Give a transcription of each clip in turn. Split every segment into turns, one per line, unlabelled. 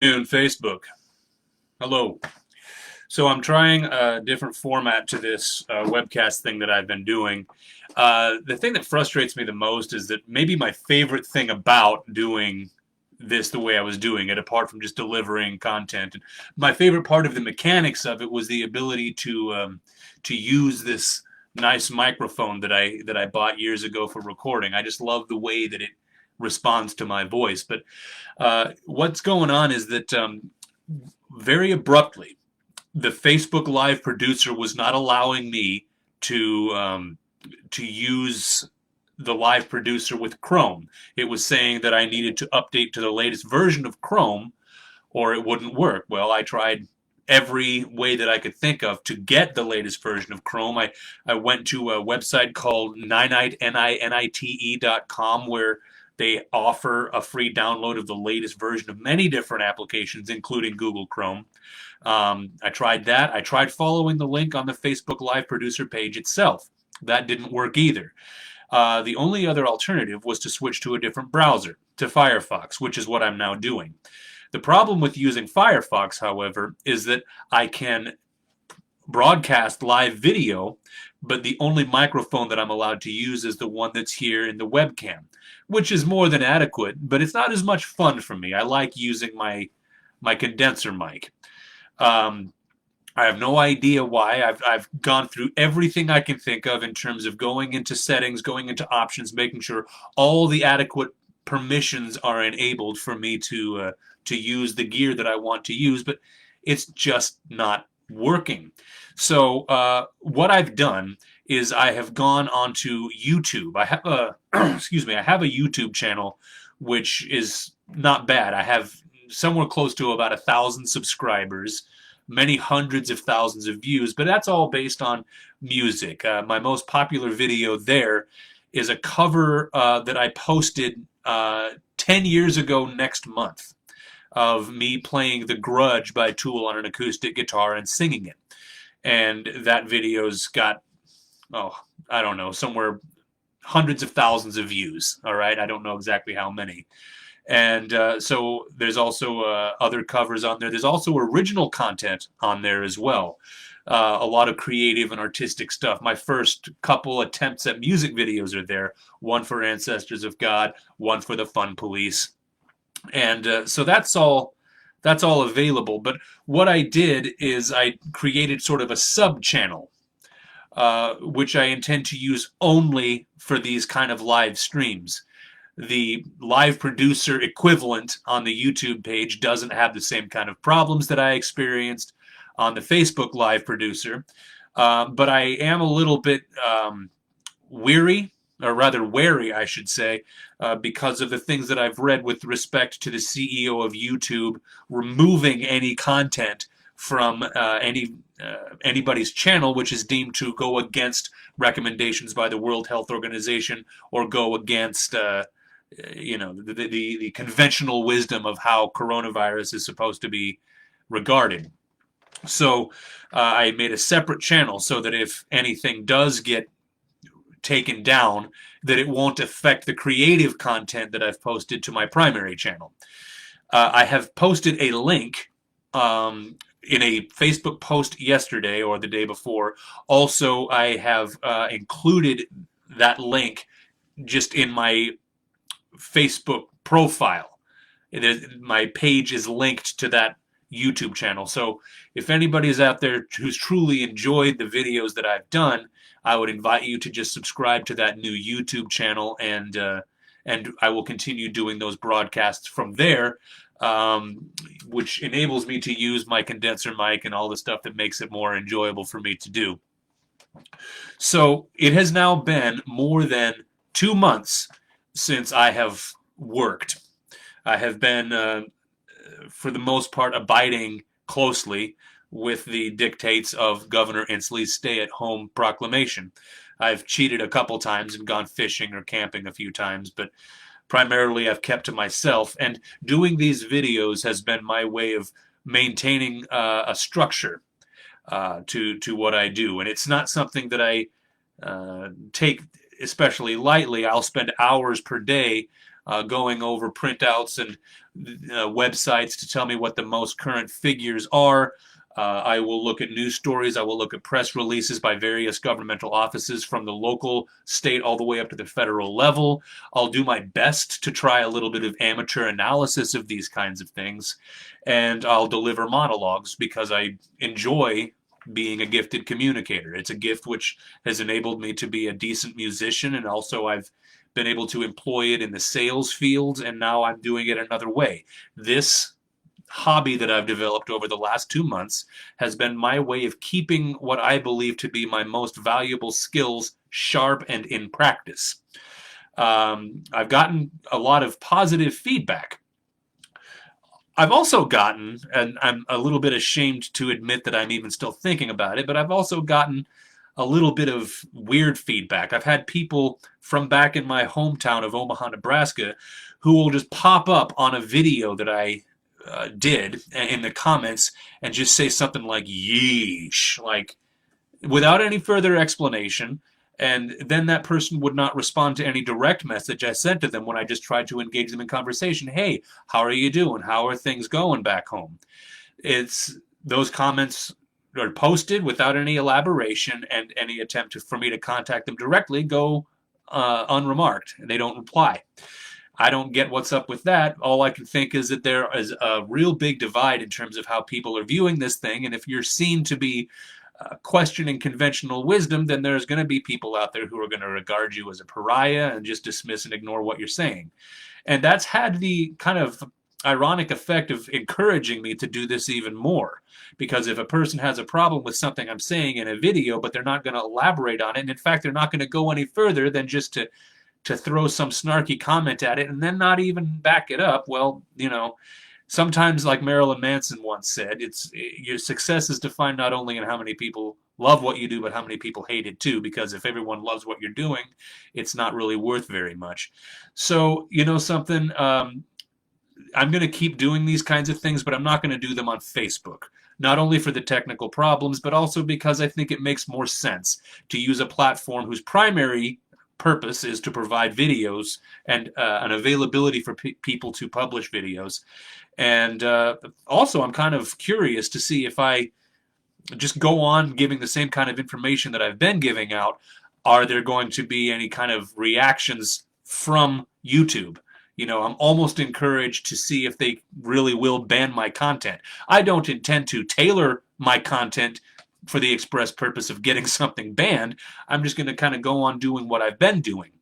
In Facebook. Hello. So I'm trying a different format to this webcast thing that I've been doing. The thing that frustrates me the most is that maybe my favorite thing about doing this the way I was doing it, apart from just delivering content, and my favorite part of the mechanics of it was the ability to use this nice microphone that I bought years ago for recording. I just love the way that it responds to my voice. But what's going on is that very abruptly, the Facebook Live producer was not allowing me to use the live producer with Chrome. It was saying that I needed to update to the latest version of Chrome or it wouldn't work. Well, I tried every way that I could think of to get the latest version of Chrome. I went to a website called ninite.com where they offer a free download of the latest version of many different applications, including Google Chrome. I tried that. I tried following the link on the Facebook Live producer page itself. That didn't work either. The only other alternative was to switch to a different browser, to Firefox, which is what I'm now doing. The problem with using Firefox, however, is that I can broadcast live video, but the only microphone that I'm allowed to use is the one that's here in the webcam, which is more than adequate, but it's not as much fun for me. I like using my condenser mic. Um, I have no idea why. I've gone through everything I can think of in terms of going into settings, going into options, making sure all the adequate permissions are enabled for me to use the gear that I want to use, but it's just not working. So what I've done is I have gone onto YouTube. I have a excuse me. I have a YouTube channel which is not bad. I have somewhere close to about 1,000 subscribers, many hundreds of thousands of views, but that's all based on music. My most popular video there is a cover that I posted 10 years ago next month of me playing The Grudge by Tool on an acoustic guitar and singing it. And that video's got, oh, I don't know, somewhere hundreds of thousands of views. All right. I don't know exactly how many. And so there's also other covers on there. There's also original content on there as well. A lot of creative and artistic stuff. My first couple attempts at music videos are there. One for Ancestors of God, one for the Fun Police, and so that's all available. But what I did is I created sort of a sub channel, which I intend to use only for these kind of live streams. The live producer equivalent on the YouTube page doesn't have the same kind of problems that I experienced on the Facebook live producer, but I am a little bit weary, or rather wary, I should say, because of the things that I've read with respect to the CEO of YouTube removing any content from anybody's channel which is deemed to go against recommendations by the World Health Organization or go against the conventional wisdom of how coronavirus is supposed to be regarded. So I made a separate channel so that if anything does get taken down, that it won't affect the creative content that I've posted to my primary channel. I have posted a link in a Facebook post yesterday or the day before. Also, I have included that link just in my Facebook profile. My page is linked to that YouTube channel. So if anybody's out there who's truly enjoyed the videos that I've done, I would invite you to just subscribe to that new YouTube channel, and I will continue doing those broadcasts from there, which enables me to use my condenser mic and all the stuff that makes it more enjoyable for me to do. So it has now been more than 2 months since I have worked. I have been, for the most part, abiding closely with the dictates of Governor Inslee's stay-at-home proclamation. I've cheated a couple times and gone fishing or camping a few times, but primarily I've kept to myself. And doing these videos has been my way of maintaining a structure to what I do. And it's not something that I take especially lightly. I'll spend hours per day going over printouts and websites to tell me what the most current figures are. I will look at news stories. I will look at press releases by various governmental offices from the local, state, all the way up to the federal level. I'll do my best to try a little bit of amateur analysis of these kinds of things. And I'll deliver monologues because I enjoy being a gifted communicator. It's a gift which has enabled me to be a decent musician, and also I've been able to employ it in the sales fields, and now I'm doing it another way. This hobby that I've developed over the last 2 months has been my way of keeping what I believe to be my most valuable skills sharp and in practice. I've gotten a lot of positive feedback. I've also gotten, and I'm a little bit ashamed to admit that I'm even still thinking about it, but I've also gotten a little bit of weird feedback. I've had people from back in my hometown of Omaha, Nebraska, who will just pop up on a video that I did in the comments and just say something like yeesh, like without any further explanation. And then that person would not respond to any direct message I sent to them when I just tried to engage them in conversation. Hey, how are you doing? How are things going back home? It's those comments are posted without any elaboration, and any attempt for me to contact them directly go unremarked, and they don't reply. I don't get what's up with that. All I can think is that there is a real big divide in terms of how people are viewing this thing, and if you're seen to be questioning conventional wisdom, then there's going to be people out there who are going to regard you as a pariah and just dismiss and ignore what you're saying. And that's had the kind of ironic effect of encouraging me to do this even more. Because if a person has a problem with something I'm saying in a video, but they're not going to elaborate on it, and in fact, they're not going to go any further than just to throw some snarky comment at it and then not even back it up, well, sometimes, like Marilyn Manson once said, your success is defined not only in how many people love what you do, but how many people hate it too, because if everyone loves what you're doing, it's not really worth very much. So, something, I'm going to keep doing these kinds of things, but I'm not going to do them on Facebook. Not only for the technical problems, but also because I think it makes more sense to use a platform whose primary purpose is to provide videos and an availability for people to publish videos. And also, I'm kind of curious to see if I just go on giving the same kind of information that I've been giving out, are there going to be any kind of reactions from YouTube? I'm almost encouraged to see if they really will ban my content. I don't intend to tailor my content for the express purpose of getting something banned. I'm just going to kind of go on doing what I've been doing.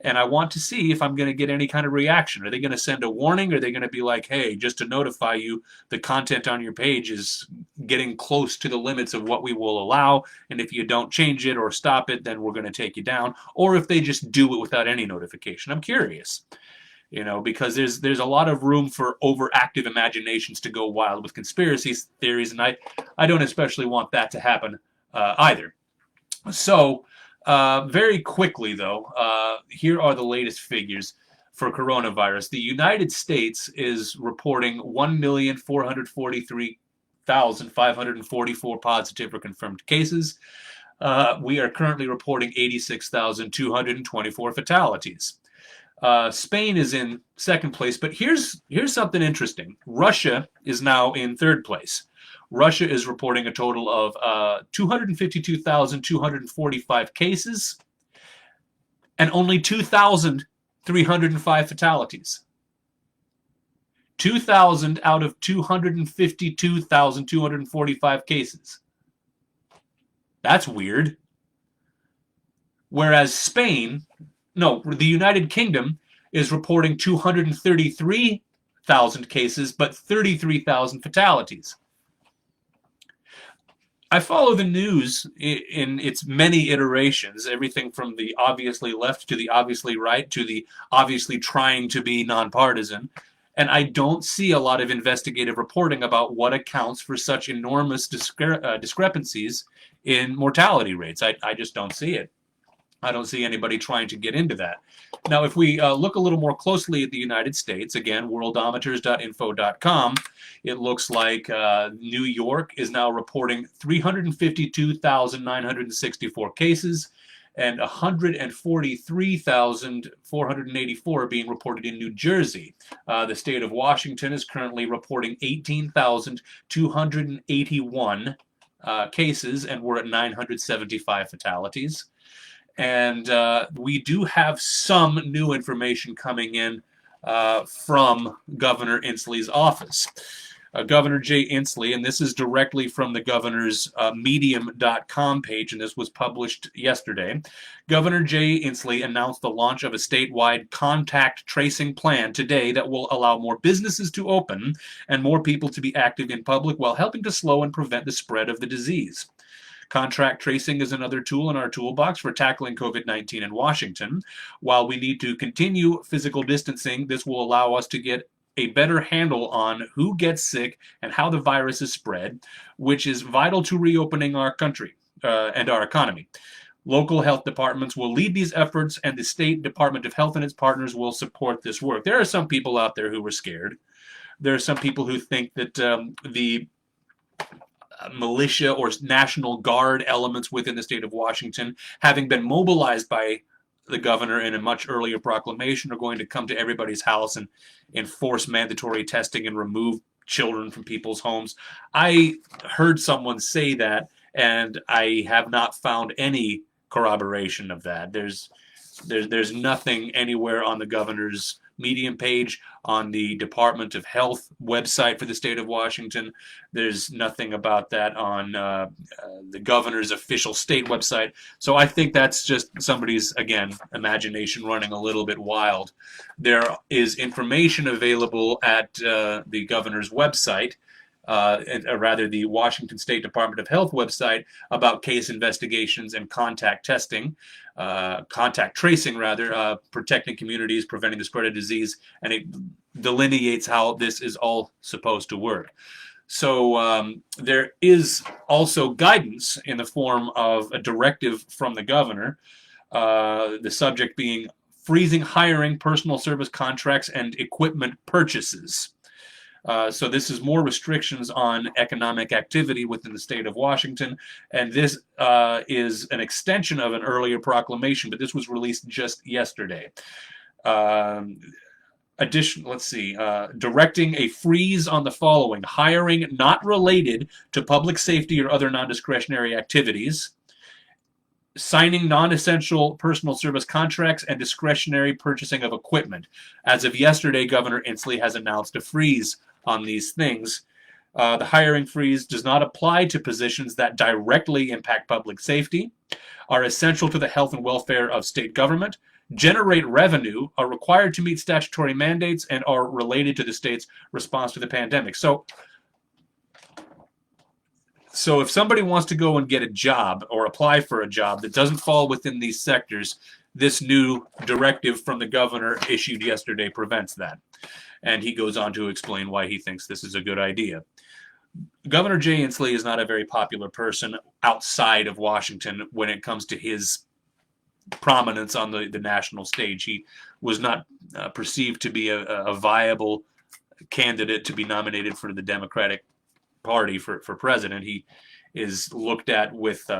And I want to see if I'm going to get any kind of reaction. Are they going to send a warning? Are they going to be like, hey, just to notify you, the content on your page is getting close to the limits of what we will allow, and if you don't change it or stop it, then we're going to take you down. Or if they just do it without any notification. I'm curious. Because there's a lot of room for overactive imaginations to go wild with conspiracy theories, and I don't especially want that to happen either. So, very quickly, though, here are the latest figures for coronavirus. The United States is reporting 1,443,544 positive or confirmed cases. We are currently reporting 86,224 fatalities. Spain is in second place, but here's something interesting. Russia is now in third place. Russia is reporting a total of 252,245 cases and only 2,305 fatalities. 2,000 out of 252,245 cases. That's weird. Whereas the United Kingdom is reporting 233,000 cases, but 33,000 fatalities. I follow the news in its many iterations, everything from the obviously left to the obviously right to the obviously trying to be nonpartisan, and I don't see a lot of investigative reporting about what accounts for such enormous discrepancies in mortality rates. I just don't see it. I don't see anybody trying to get into that. Now, if we look a little more closely at the United States, again, worldometers.info.com, it looks like New York is now reporting 352,964 cases and 143,484 being reported in New Jersey. The state of Washington is currently reporting 18,281 cases, and we're at 975 fatalities. And we do have some new information coming in from Governor Inslee's office. Governor Jay Inslee, and this is directly from the governor's medium.com page, and this was published yesterday. Governor Jay Inslee announced the launch of a statewide contact tracing plan today that will allow more businesses to open and more people to be active in public while helping to slow and prevent the spread of the disease. Contact tracing is another tool in our toolbox for tackling COVID-19 in Washington. While we need to continue physical distancing, this will allow us to get a better handle on who gets sick and how the virus is spread, which is vital to reopening our country and our economy. Local health departments will lead these efforts, and the State Department of Health and its partners will support this work. There are some people out there who are scared. There are some people who think that the militia or National Guard elements within the state of Washington, having been mobilized by the governor in a much earlier proclamation, are going to come to everybody's house and enforce mandatory testing and remove children from people's homes. I heard someone say that, and I have not found any corroboration of that. There's nothing anywhere on the governor's Medium page, on the Department of Health website for the state of Washington. There's nothing about that on the governor's official state website. So I think that's just somebody's, again, imagination running a little bit wild. There is information available at the governor's website, rather the Washington State Department of Health website, about case investigations and contact testing, contact tracing rather, protecting communities, preventing the spread of disease, and it delineates how this is all supposed to work. So there is also guidance in the form of a directive from the governor, the subject being freezing hiring, personal service contracts, and equipment purchases. So this is more restrictions on economic activity within the state of Washington, and this is an extension of an earlier proclamation, but this was released just yesterday. Directing a freeze on the following: hiring not related to public safety or other non-discretionary activities, signing non-essential personal service contracts, and discretionary purchasing of equipment. As of yesterday, Governor Inslee has announced a freeze on these things. The hiring freeze does not apply to positions that directly impact public safety, are essential to the health and welfare of state government, generate revenue, are required to meet statutory mandates, and are related to the state's response to the pandemic. So if somebody wants to go and get a job or apply for a job that doesn't fall within these sectors, this new directive from the governor issued yesterday prevents that. And he goes on to explain why he thinks this is a good idea. Governor Jay Inslee is not a very popular person outside of Washington when it comes to his prominence on the national stage. He was not perceived to be a viable candidate to be nominated for the Democratic Party for president. He is looked at with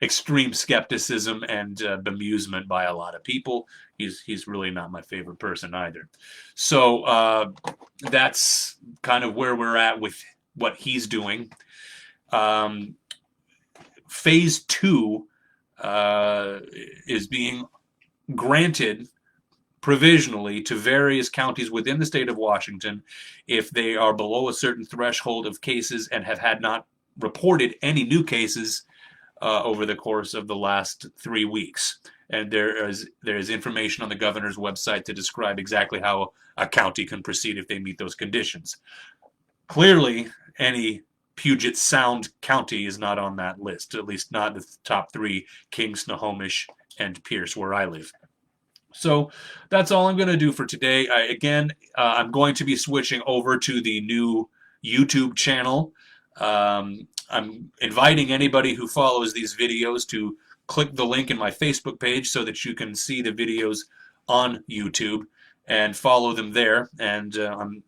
extreme skepticism and bemusement by a lot of people. He's really not my favorite person either. So that's kind of where we're at with what he's doing. Phase 2 is being granted provisionally to various counties within the state of Washington if they are below a certain threshold of cases and have not reported any new cases over the course of the last 3 weeks. And there is information on the governor's website to describe exactly how a county can proceed if they meet those conditions. Clearly, any Puget Sound county is not on that list, at least not the top 3, King, Snohomish, and Pierce, where I live. So that's all I'm going to do for today. I'm going to be switching over to the new YouTube channel. I'm inviting anybody who follows these videos to click the link in my Facebook page so that you can see the videos on YouTube and follow them there. And I'm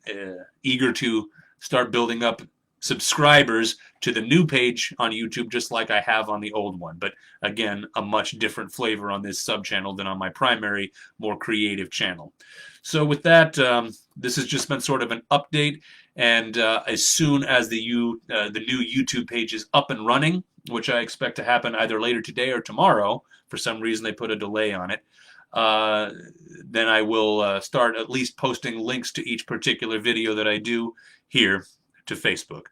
eager to start building up subscribers to the new page on YouTube, just like I have on the old one. But again, a much different flavor on this sub channel than on my primary, more creative channel. So with that, this has just been sort of an update. And as soon as the new YouTube page is up and running, which I expect to happen either later today or tomorrow, for some reason they put a delay on it, then I will start at least posting links to each particular video that I do here to Facebook.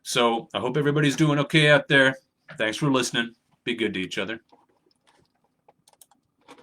So I hope everybody's doing okay out there. Thanks for listening. Be good to each other.